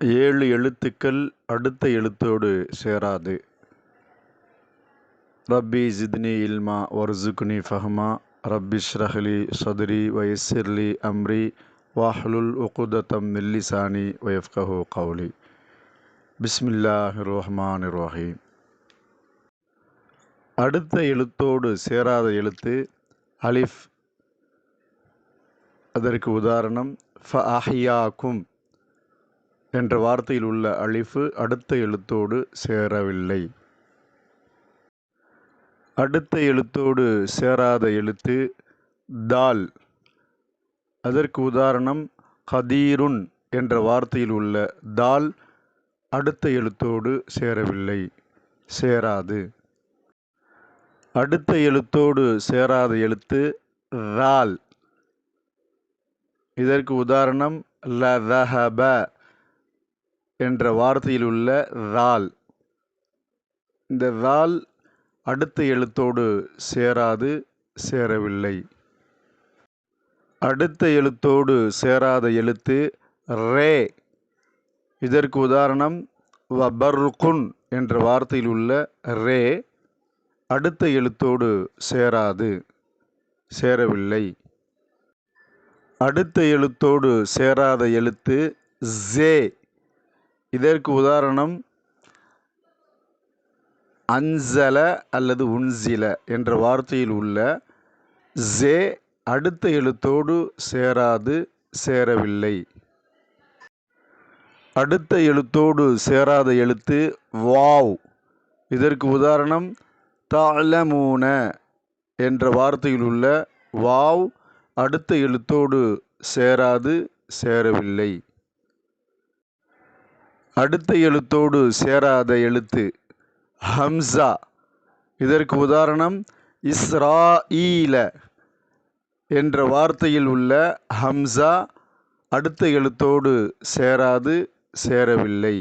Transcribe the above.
ஏழு எழுத்துக்கள் அடுத்த எழுத்தோடு சேராது. ரப்பி ஜித்னி இல்மா வர்சுக்னி ஃபஹ்மா ரப்பி ஷ்ரஹ்லி சதுரி வயஸ்ஸிர்லி அம்ரி வாஹ்லுல் உக்தத்தம் மின் லிசானி வயஃப்கஹு கௌலி. பிஸ்மில்லாஹிர் ரஹ்மானிர் ரஹீம். அடுத்த எழுத்தோடு சேராத எழுத்து அலிஃப். அதற்கு உதாரணம் ஃபஅஹ்யாக்கும் என்ற வார்த்தையில் உள்ள அலிஃபு அடுத்த எழுத்தோடு சேரவில்லை. அடுத்த எழுத்தோடு சேராத எழுத்து தால். அதற்கு உதாரணம் கதீருன் என்ற வார்த்தையில் உள்ள தால் அடுத்த எழுத்தோடு சேரவில்லை, சேராது. அடுத்த எழுத்தோடு சேராத எழுத்து ரால். இதற்கு உதாரணம் லதஹப என்ற வார்த்தையில் உள்ள ரால். இந்த ரால் அடுத்த எழுத்தோடு சேராது, சேரவில்லை. அடுத்த எழுத்தோடு சேராத எழுத்து ரே. இதற்கு உதாரணம் வபர்குன் என்ற வார்த்தையில் உள்ள ரே அடுத்த எழுத்தோடு சேராது, சேரவில்லை. அடுத்த எழுத்தோடு சேராத எழுத்து ஜே. இதற்கு உதாரணம் அன்சல அல்லது உன்சில என்ற வார்த்தையில் உள்ள ஜே அடுத்த எழுத்தோடு சேராது, சேரவில்லை. அடுத்த எழுத்தோடு சேராத எழுத்து வாவ். இதற்கு உதாரணம் தஅலமூன என்ற வார்த்தையில் உள்ள வாவ் அடுத்த எழுத்தோடு சேராது, சேரவில்லை. அடுத்த எழுத்தோடு சேராத எழுத்து ஹம்சா. இதற்கு உதாரணம் இஸ்ராஈல என்ற வார்த்தையில் உள்ள ஹம்சா அடுத்த எழுத்தோடு சேராது, சேரவில்லை.